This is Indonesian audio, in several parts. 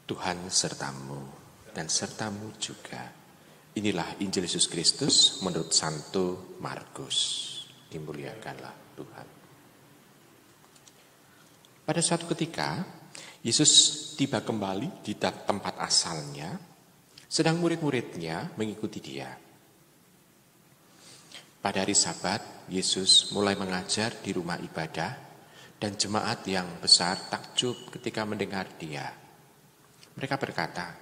Tuhan sertamu dan sertamu juga. Inilah Injil Yesus Kristus menurut Santo Markus. Dimuliakanlah Tuhan. Pada suatu ketika, Yesus tiba kembali di tempat asalnya, sedang murid-muridnya mengikuti dia. Pada hari Sabat, Yesus mulai mengajar di rumah ibadah, dan jemaat yang besar takjub ketika mendengar dia. Mereka berkata,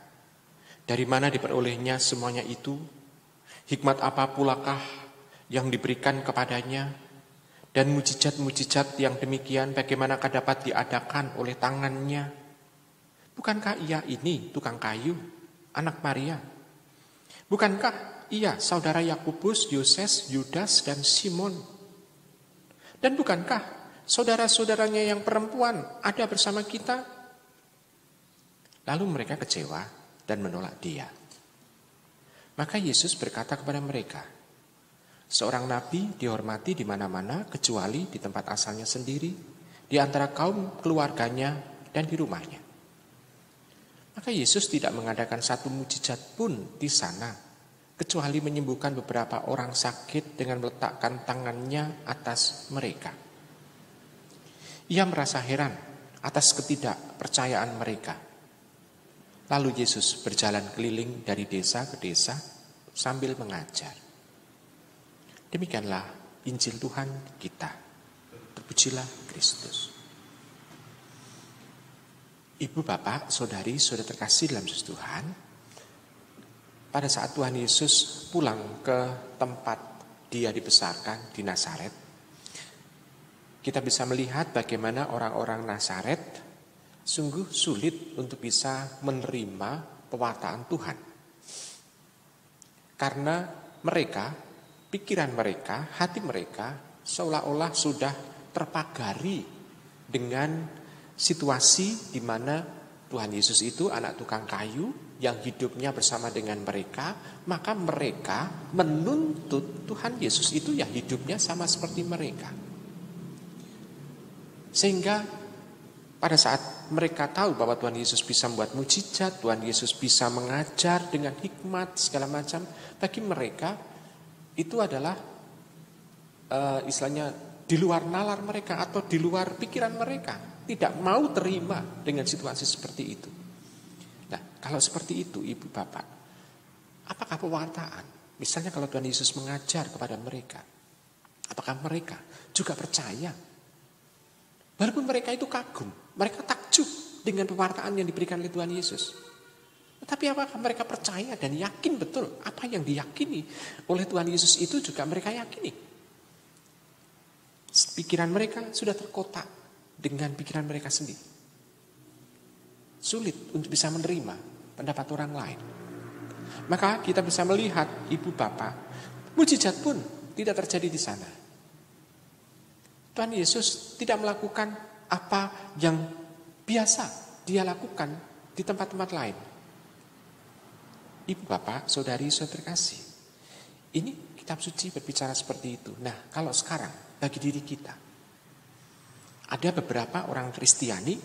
"Dari mana diperolehnya semuanya itu? Hikmat apa pulakah yang diberikan kepadanya? Dan mujizat-mujizat yang demikian bagaimanakah dapat diadakan oleh tangannya? Bukankah ia ini tukang kayu, anak Maria? Bukankah ia saudara Yakobus, Yoses, Yudas, dan Simon? Dan bukankah saudara-saudaranya yang perempuan ada bersama kita?" Lalu mereka kecewa dan menolak dia. Maka Yesus berkata kepada mereka, "Seorang nabi dihormati di mana-mana kecuali di tempat asalnya sendiri, di antara kaum keluarganya dan di rumahnya." Maka Yesus tidak mengadakan satu mujizat pun di sana, kecuali menyembuhkan beberapa orang sakit dengan meletakkan tangannya atas mereka. Ia merasa heran atas ketidakpercayaan mereka. Lalu Yesus berjalan keliling dari desa ke desa sambil mengajar. Demikianlah Injil Tuhan kita. Terpujilah Kristus. Ibu, bapak, saudari, saudara terkasih dalam Yesus Tuhan, pada saat Tuhan Yesus pulang ke tempat dia dibesarkan di Nazaret, kita bisa melihat bagaimana orang-orang Nazaret sungguh sulit untuk bisa menerima pewartaan Tuhan. Karena mereka, pikiran mereka, hati mereka seolah-olah sudah terpagari dengan situasi di mana Tuhan Yesus itu anak tukang kayu yang hidupnya bersama dengan mereka, maka mereka menuntut Tuhan Yesus itu ya hidupnya sama seperti mereka. Sehingga pada saat mereka tahu bahwa Tuhan Yesus bisa membuat mujizat, Tuhan Yesus bisa mengajar dengan hikmat segala macam, bagi mereka itu adalah istilahnya di luar nalar mereka atau di luar pikiran mereka, tidak mau terima dengan situasi seperti itu. Nah, kalau seperti itu ibu bapak, apakah pewartaan? Misalnya kalau Tuhan Yesus mengajar kepada mereka, apakah mereka juga percaya? Walaupun mereka itu kagum, mereka takjub dengan pewartaan yang diberikan oleh Tuhan Yesus. Tetapi apakah mereka percaya dan yakin betul apa yang diyakini oleh Tuhan Yesus itu juga mereka yakini? Pikiran mereka sudah terkotak dengan pikiran mereka sendiri. Sulit untuk bisa menerima pendapat orang lain. Maka kita bisa melihat ibu bapak, mujizat pun tidak terjadi di sana. Tuhan Yesus tidak melakukan apa yang biasa dia lakukan di tempat-tempat lain. Ibu, bapak, saudari, saudara terkasih, ini kitab suci berbicara seperti itu. Nah, kalau sekarang bagi diri kita, ada beberapa orang Kristiani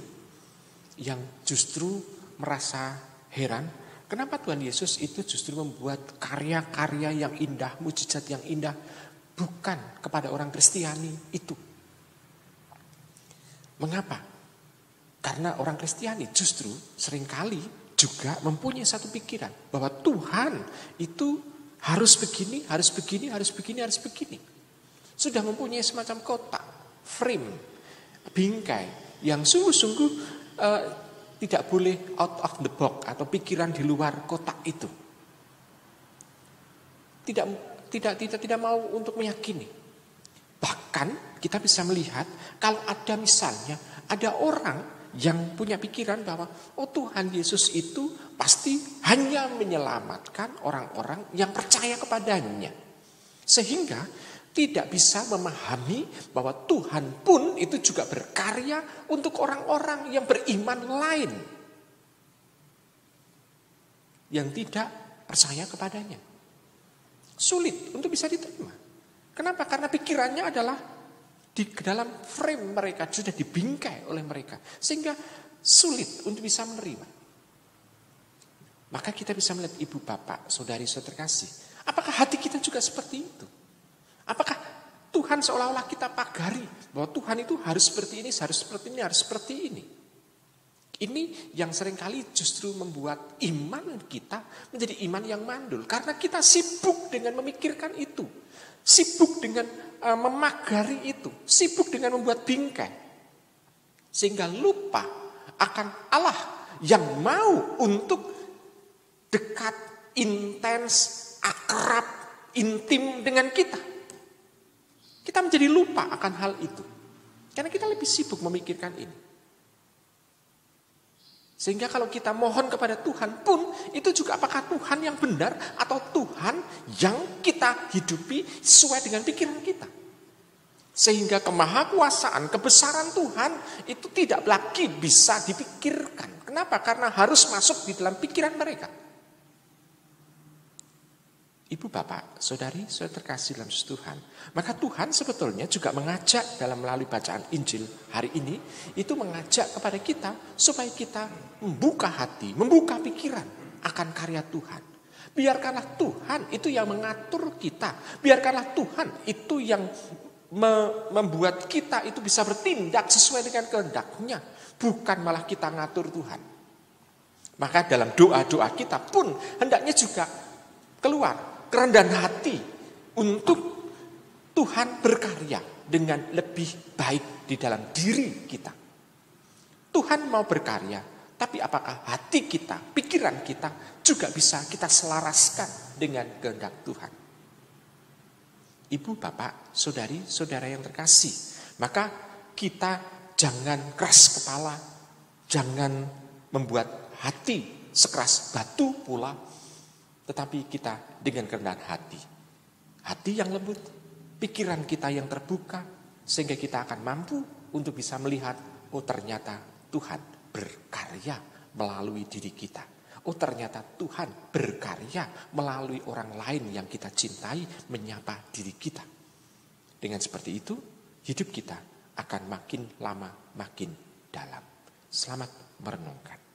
yang justru merasa heran, kenapa Tuhan Yesus itu justru membuat karya-karya yang indah, mujizat yang indah, bukan kepada orang Kristiani itu. Mengapa? Karena orang Kristiani justru seringkali juga mempunyai satu pikiran bahwa Tuhan itu harus begini, harus begini, harus begini, harus begini. Sudah mempunyai semacam kotak, frame, bingkai yang sungguh-sungguh tidak boleh out of the box atau pikiran di luar kotak itu. Tidak mau untuk meyakini. Bahkan kita bisa melihat kalau ada misalnya ada orang yang punya pikiran bahwa Tuhan Yesus itu pasti hanya menyelamatkan orang-orang yang percaya kepadanya. Sehingga tidak bisa memahami bahwa Tuhan pun itu juga berkarya untuk orang-orang yang beriman lain, yang tidak percaya kepadanya. Sulit untuk bisa diterima. Kenapa? Karena pikirannya adalah di dalam frame mereka, sudah dibingkai oleh mereka. Sehingga sulit untuk bisa menerima. Maka kita bisa melihat ibu bapak, saudari-saudari terkasih. Apakah hati kita juga seperti itu? Apakah Tuhan seolah-olah kita pagari bahwa Tuhan itu harus seperti ini, harus seperti ini, harus seperti ini. Ini yang seringkali justru membuat iman kita menjadi iman yang mandul. Karena kita sibuk dengan memikirkan itu. Sibuk dengan memagari itu. Sibuk dengan membuat bingkai. Sehingga lupa akan Allah yang mau untuk dekat, intens, akrab, intim dengan kita. Kita menjadi lupa akan hal itu. Karena kita lebih sibuk memikirkan ini. Sehingga kalau kita mohon kepada Tuhan pun, itu juga apakah Tuhan yang benar atau Tuhan yang kita hidupi sesuai dengan pikiran kita. Sehingga kemahakuasaan, kebesaran Tuhan itu tidak lagi bisa dipikirkan. Kenapa? Karena harus masuk di dalam pikiran mereka. Ibu bapak, saudari, saudara terkasih dalam Tuhan. Maka Tuhan sebetulnya juga mengajak dalam melalui bacaan Injil hari ini. Itu mengajak kepada kita supaya kita membuka hati, membuka pikiran akan karya Tuhan. Biarkanlah Tuhan itu yang mengatur kita. Biarkanlah Tuhan itu yang membuat kita itu bisa bertindak sesuai dengan kehendak-Nya. Bukan malah kita ngatur Tuhan. Maka dalam doa-doa kita pun hendaknya juga keluar kerendahan hati untuk Tuhan berkarya dengan lebih baik di dalam diri kita. Tuhan mau berkarya, tapi apakah hati kita, pikiran kita juga bisa kita selaraskan dengan kehendak Tuhan? Ibu, bapak, saudari, saudara yang terkasih, maka kita jangan keras kepala, jangan membuat hati sekeras batu pula, tetapi kita dengan kerendahan hati. Hati yang lembut, pikiran kita yang terbuka, sehingga kita akan mampu untuk bisa melihat, oh ternyata Tuhan berkarya melalui diri kita. Oh ternyata Tuhan berkarya melalui orang lain yang kita cintai, menyapa diri kita. Dengan seperti itu, hidup kita akan makin lama makin dalam. Selamat merenungkan.